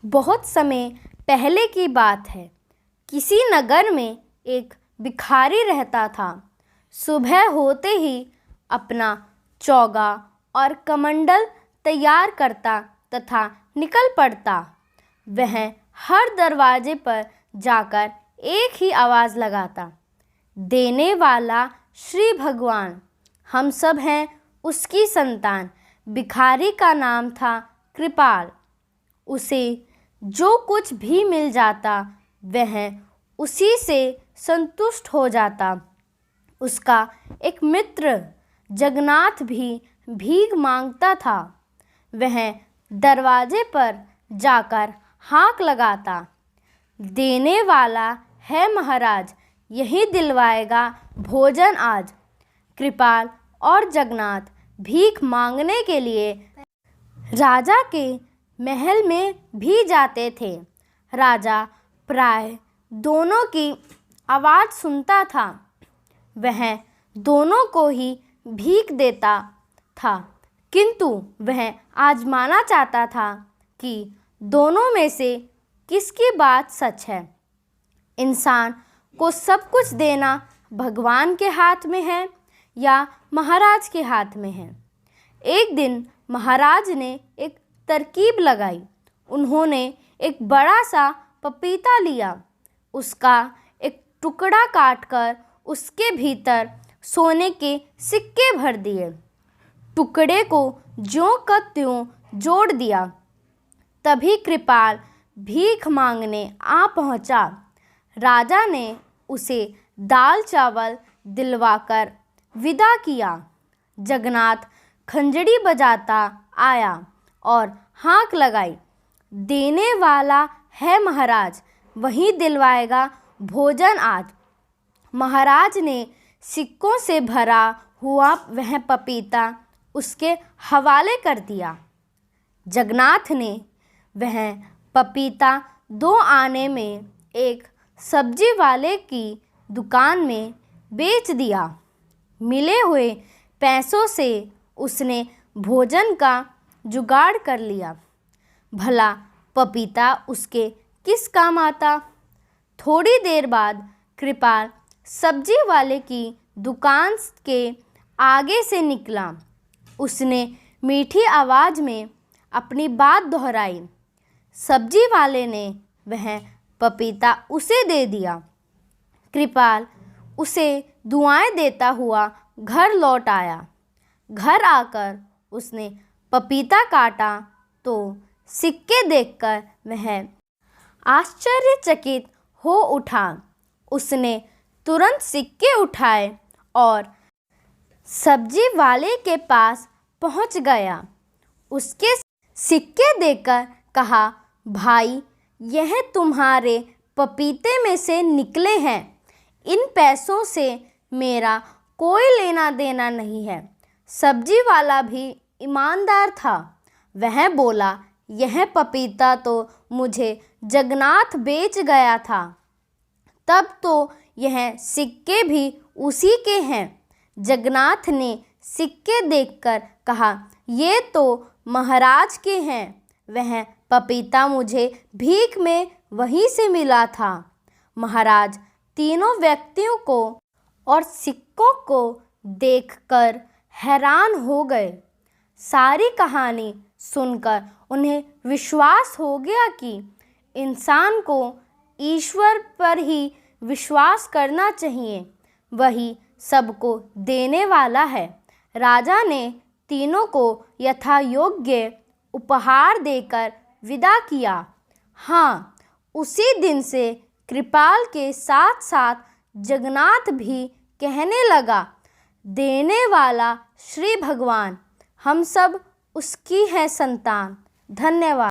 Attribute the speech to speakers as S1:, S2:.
S1: बहुत समय पहले की बात है। किसी नगर में एक भिखारी रहता था। सुबह होते ही अपना चोगा और कमंडल तैयार करता तथा निकल पड़ता। वह हर दरवाजे पर जाकर एक ही आवाज़ लगाता, देने वाला श्री भगवान, हम सब हैं उसकी संतान। भिखारी का नाम था कृपाल। उसे जो कुछ भी मिल जाता वह उसी से संतुष्ट हो जाता। उसका एक मित्र जगन्नाथ भी भीख मांगता था। वह दरवाजे पर जाकर हाँक लगाता, देने वाला है महाराज, यही दिलवाएगा भोजन आज। कृपाल और जगन्नाथ भीख मांगने के लिए राजा के महल में भी जाते थे। राजा प्राय दोनों की आवाज़ सुनता था। वह दोनों को ही भीख देता था, किंतु वह आजमाना चाहता था कि दोनों में से किसकी बात सच है। इंसान को सब कुछ देना भगवान के हाथ में है या महाराज के हाथ में है। एक दिन महाराज ने एक तरकीब लगाई। उन्होंने एक बड़ा सा पपीता लिया, उसका एक टुकड़ा काटकर उसके भीतर सोने के सिक्के भर दिए, टुकड़े को ज्यों का त्यों जोड़ दिया। तभी कृपाल भीख मांगने आ पहुंचा। राजा ने उसे दाल चावल दिलवाकर विदा किया। जगन्नाथ खंजड़ी बजाता आया और हाँक लगाई, देने वाला है महाराज, वही दिलवाएगा भोजन आज। महाराज ने सिक्कों से भरा हुआ वह पपीता उसके हवाले कर दिया। जगन्नाथ ने वह पपीता 2 आने में एक सब्जी वाले की दुकान में बेच दिया। मिले हुए पैसों से उसने भोजन का जुगाड़ कर लिया। भला पपीता उसके किस काम आता। थोड़ी देर बाद कृपाल सब्जी वाले की दुकान के आगे से निकला। उसने मीठी आवाज़ में अपनी बात दोहराई। सब्जी वाले ने वह पपीता उसे दे दिया। कृपाल उसे दुआएं देता हुआ घर लौट आया। घर आकर उसने पपीता काटा तो सिक्के देखकर वह आश्चर्यचकित हो उठा। उसने तुरंत सिक्के उठाए और सब्जी वाले के पास पहुंच गया। उसके सिक्के देखकर कहा, भाई, यह तुम्हारे पपीते में से निकले हैं। इन पैसों से मेरा कोई लेना देना नहीं है। सब्जी वाला भी ईमानदार था। वह बोला, यह पपीता तो मुझे जगन्नाथ बेच गया था। तब तो यह सिक्के भी उसी के हैं। जगन्नाथ ने सिक्के देखकर कहा, ये तो महाराज के हैं। वह पपीता मुझे भीख में वहीं से मिला था। महाराज तीनों व्यक्तियों को और सिक्कों को देखकर हैरान हो गए। सारी कहानी सुनकर उन्हें विश्वास हो गया कि इंसान को ईश्वर पर ही विश्वास करना चाहिए, वही सबको देने वाला है। राजा ने तीनों को यथायोग्य उपहार देकर विदा किया। हाँ, उसी दिन से कृपाल के साथ साथ जगन्नाथ भी कहने लगा, देने वाला श्री भगवान, हम सब उसकी है संतान। धन्यवाद।